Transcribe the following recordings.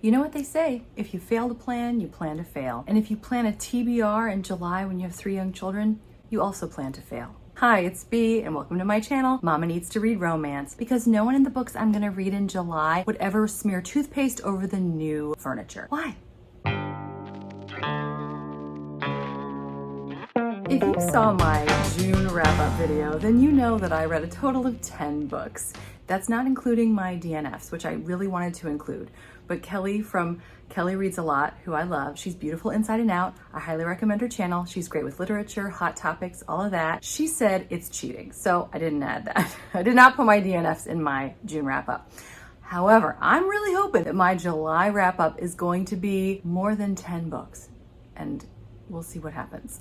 You know what they say, if you fail to plan, you plan to fail. And if you plan a TBR in July when you have 3 young children, you also plan to fail. Hi, it's Bea, and welcome to my channel, Mama Needs to Read Romance, because no one in the books I'm gonna read in July would ever smear toothpaste over the new furniture. Why? If you saw my June wrap-up video, then you know that I read a total of 10 books. That's not including my DNFs, which I really wanted to include. But Kelly from Kelly Reads a Lot, who I love, she's beautiful inside and out. I highly recommend her channel. She's great with literature, hot topics, all of that. She said it's cheating, so I didn't add that. I did not put my DNFs in my June wrap-up. However, I'm really hoping that my July wrap-up is going to be more than 10 books, and we'll see what happens.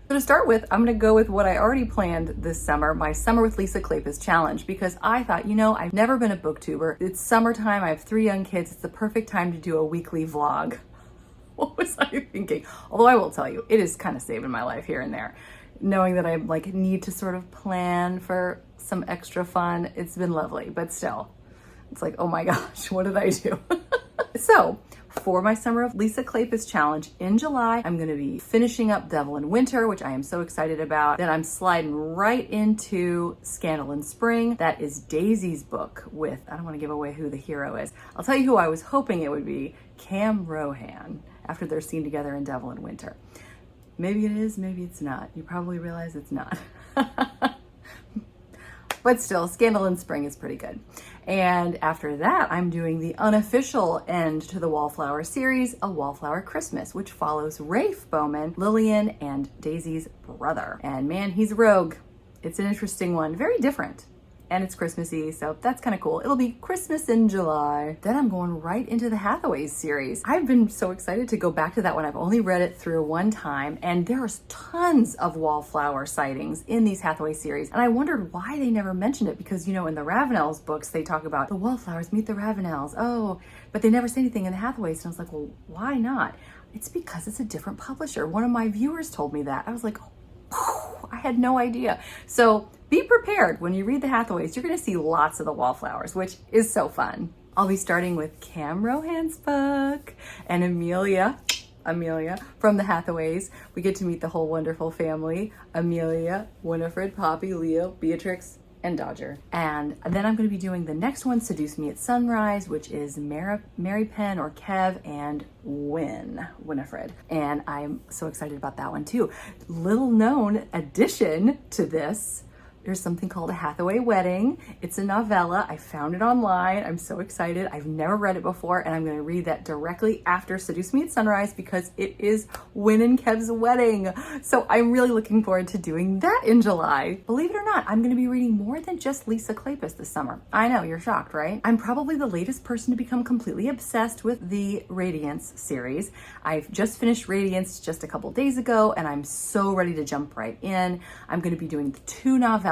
So to start with, I'm gonna go with what I already planned this summer, my Summer with Lisa Kleypas challenge, because I thought, you know, I've never been a booktuber. It's summertime, I have 3 young kids, it's the perfect time to do a weekly vlog. What was I thinking? Although I will tell you, it is kind of saving my life here and there. Knowing that I need to sort of plan for some extra fun, it's been lovely, but still, it's like, oh my gosh, what did I do? So, for my Summer of Lisa Kleypas challenge in July, I'm going to be finishing up Devil in Winter, which I am so excited about. Then I'm sliding right into Scandal in Spring. That is Daisy's book with, I don't want to give away who the hero is. I'll tell you who I was hoping it would be, Cam Rohan, after their scene together in Devil in Winter. Maybe it is, maybe it's not. You probably realize it's not. But still, Scandal in Spring is pretty good. And after that, I'm doing the unofficial end to the Wallflower series, A Wallflower Christmas, which follows Rafe Bowman, Lillian, and Daisy's brother. And man, he's a rogue. It's an interesting one, very different. And it's Christmassy, so that's kind of cool. It'll be Christmas in July. Then I'm going right into the Hathaways series. I've been so excited to go back to that one. I've only read it through one time, and there's tons of wallflower sightings in these Hathaway series. And I wondered why they never mentioned it, because, you know, in the Ravenels books, they talk about the wallflowers meet the Ravenels. Oh, but they never say anything in the Hathaways. And I was like, well, why not? It's because it's a different publisher. One of my viewers told me that. I was like, oh, I had no idea. So be prepared when you read the Hathaways. You're going to see lots of the wallflowers, which is so fun. I'll be starting with Cam Rohan's book and Amelia from the Hathaways. We get to meet the whole wonderful family: Amelia, Winifred, Poppy, Leo, Beatrix, and Dodger. And then I'm going to be doing the next one, Seduce Me at Sunrise, which is Mary Penn or Kev and Winifred. And I'm so excited about that one too. Little known addition to this, there's something called A Hathaway Wedding. It's a novella. I found it online. I'm so excited. I've never read it before, and I'm going to read that directly after Seduce Me at Sunrise because it is Win and Kev's wedding. So I'm really looking forward to doing that in July. Believe it or not, I'm going to be reading more than just Lisa Kleypas this summer. I know, you're shocked, right? I'm probably the latest person to become completely obsessed with the Radiance series. I've just finished Radiance just a couple days ago, and I'm so ready to jump right in. I'm going to be doing the 2 novellas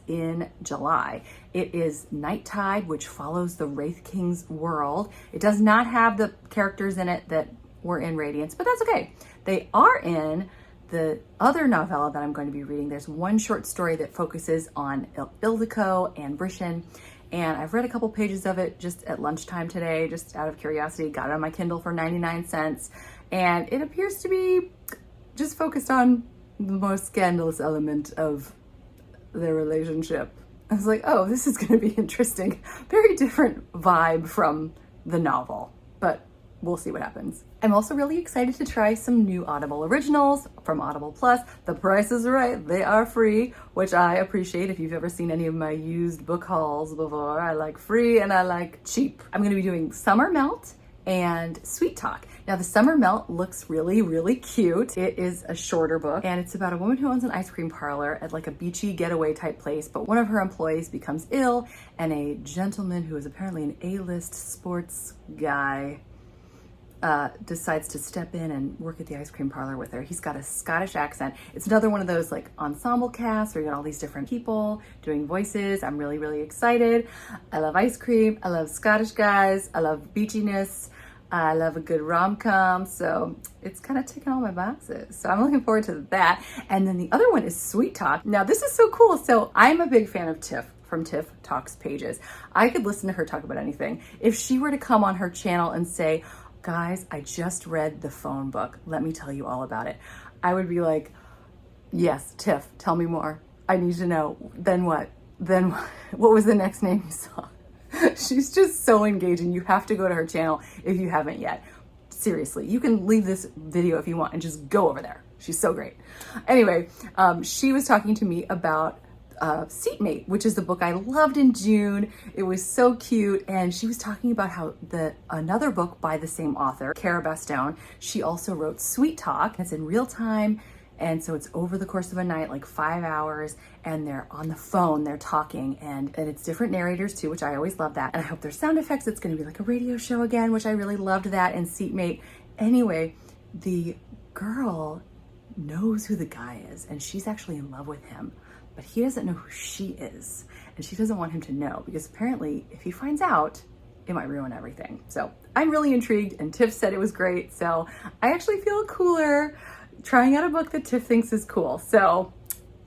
in July. It is Night Tide, which follows the Wraith King's world. It does not have the characters in it that were in Radiance, but that's okay. They are in the other novella that I'm going to be reading. There's one short story that focuses on Ildiko and Brishan, and I've read a couple pages of it just at lunchtime today, just out of curiosity. Got it on my Kindle for 99 cents, and it appears to be just focused on the most scandalous element of their relationship. I was like, oh, this is going to be interesting. Very different vibe from the novel, but we'll see what happens. I'm also really excited to try some new Audible Originals from Audible Plus. The price is right. They are free, which I appreciate. If you've ever seen any of my used book hauls before, I like free and I like cheap. I'm going to be doing Summer Melt and Sweet Talk. Now the Summer Melt looks really, really cute. It is a shorter book, and it's about a woman who owns an ice cream parlor at like a beachy getaway type place, but one of her employees becomes ill, and a gentleman who is apparently an A-list sports guy decides to step in and work at the ice cream parlor with her. He's got a Scottish accent. It's another one of those like ensemble casts where you got all these different people doing voices. I'm really, really excited. I love ice cream. I love Scottish guys. I love beachiness. I love a good rom-com, so it's kind of ticking all my boxes. So I'm looking forward to that. And then the other one is Sweet Talk. Now this is so cool. So I'm a big fan of Tiff from Tiff Talks Pages. I could listen to her talk about anything. If she were to come on her channel and say, guys, I just read the phone book, let me tell you all about it, I would be like, yes, Tiff, tell me more. I need to know. Then what? Then what was the next name you saw? She's just so engaging. You have to go to her channel if you haven't yet. Seriously, you can leave this video if you want and just go over there. She's so great. Anyway, she was talking to me about Seatmate, which is the book I loved in June. It was so cute. And she was talking about how another book by the same author, Cara Bastone, she also wrote Sweet Talk. It's in real time. And so it's over the course of a night, like 5 hours, and they're on the phone, they're talking, and it's different narrators too, which I always love that. And I hope there's sound effects. It's gonna be like a radio show again, which I really loved that in Seatmate. Anyway, the girl knows who the guy is, and she's actually in love with him, but he doesn't know who she is, and she doesn't want him to know, because apparently if he finds out, it might ruin everything. So I'm really intrigued, and Tiff said it was great, so I actually feel cooler trying out a book that Tiff thinks is cool. So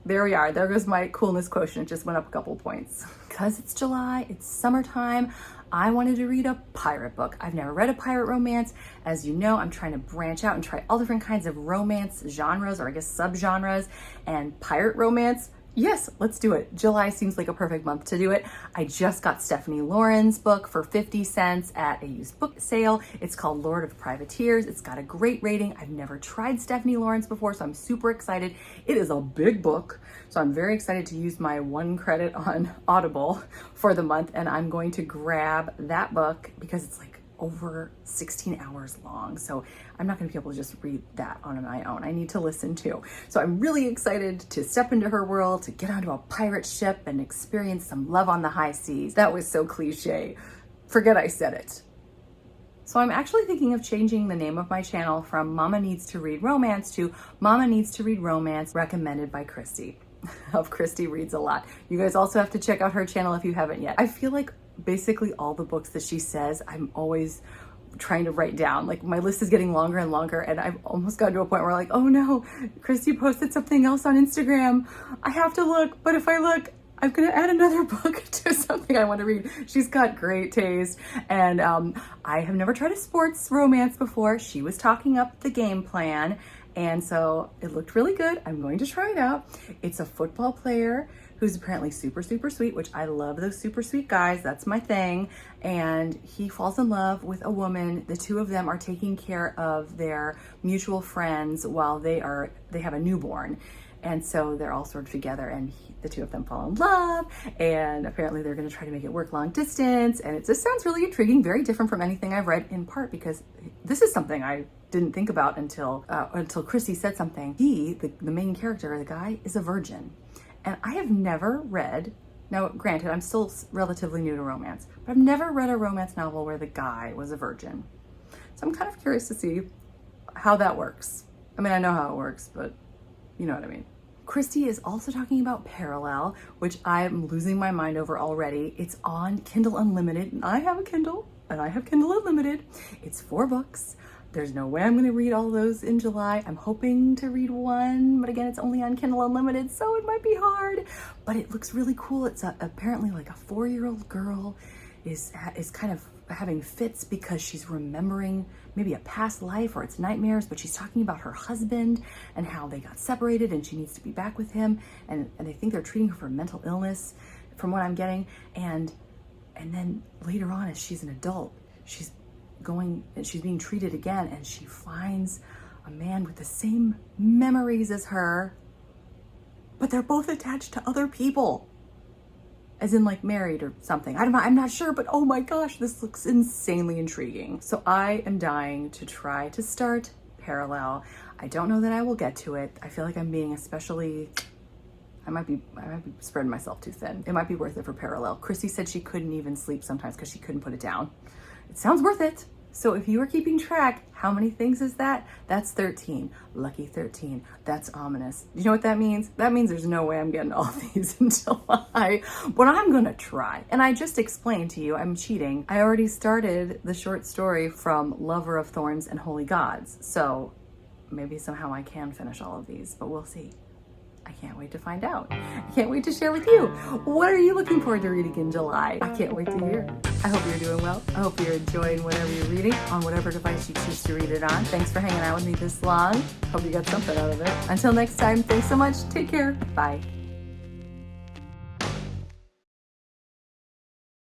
there we are. There goes my coolness quotient. It just went up a couple points. Because it's July, it's summertime, I wanted to read a pirate book. I've never read a pirate romance. As you know, I'm trying to branch out and try all different kinds of romance genres, or I guess subgenres, and pirate romance. Yes, let's do it. July seems like a perfect month to do it. I just got Stephanie Lauren's book for 50 cents at a used book sale. It's called Lord of Privateers. It's got a great rating. I've never tried Stephanie Lauren's before, so I'm super excited. It is a big book, so I'm very excited to use my 1 credit on Audible for the month, and I'm going to grab that book because it's like over 16 hours long. So I'm not gonna be able to just read that on my own. I need to listen too. So I'm really excited to step into her world, to get onto a pirate ship and experience some love on the high seas. That was so cliche. Forget I said it. So I'm actually thinking of changing the name of my channel from Mama Needs to Read Romance to Mama Needs to Read Romance, recommended by Christy of Christy Reads a Lot. You guys also have to check out her channel if you haven't yet. I feel like basically all the books that she says, I'm always trying to write down. Like my list is getting longer and longer, and I've almost gotten to a point where like, oh no, Christy posted something else on Instagram. I have to look, but if I look, I'm gonna add another book to something I want to read. She's got great taste, and I have never tried a sports romance before. She was talking up the game plan, and so it looked really good. I'm going to try it out. It's a football player who's apparently super, super sweet, which I love those super sweet guys. That's my thing. And he falls in love with a woman. The two of them are taking care of their mutual friends while they have a newborn. And so they're all sort of together, and the two of them fall in love, and apparently they're gonna try to make it work long distance. And it just sounds really intriguing, very different from anything I've read, in part because this is something I didn't think about until Chrissy said something. He, the main character, the guy, is a virgin. And I have never read, now granted, I'm still relatively new to romance, but I've never read a romance novel where the guy was a virgin. So I'm kind of curious to see how that works. I mean, I know how it works, but you know what I mean. Christy is also talking about Parallel, which I'm losing my mind over already. It's on Kindle Unlimited, and I have a Kindle, and I have Kindle Unlimited. It's 4 books. There's no way I'm gonna read all those in July. I'm hoping to read one, but again, it's only on Kindle Unlimited, so it might be hard, but it looks really cool. It's apparently like a 4-year-old girl is kind of having fits because she's remembering maybe a past life or it's nightmares, but she's talking about her husband and how they got separated and she needs to be back with him. And they think they're treating her for mental illness from what I'm getting. And then later on, as she's an adult, she's being treated again, and she finds a man with the same memories as her, but they're both attached to other people, as in like married or something. I'm not sure, but oh my gosh, this looks insanely intriguing. So I am dying to try to start Parallel. I don't know that I will get to it. I feel like I'm being I might be spreading myself too thin. It might be worth it for Parallel. Chrissy said she couldn't even sleep sometimes because she couldn't put it down. It sounds worth it. So if you are keeping track, how many things is that? That's 13. Lucky 13. That's ominous. You know what that means? That means there's no way I'm getting all these in July, but I'm gonna try. And I just explained to you, I'm cheating. I already started the short story from Lover of Thorns and Holy Gods. So maybe somehow I can finish all of these, but we'll see. I I can't wait to find out. I can't wait to share with you. What are you looking forward to reading in July? I can't wait to hear. I hope you're doing well. I hope you're enjoying whatever you're reading on whatever device you choose to read it on. Thanks for hanging out with me this long. Hope you got something out of it. Until next time, thanks so much. Take care. Bye.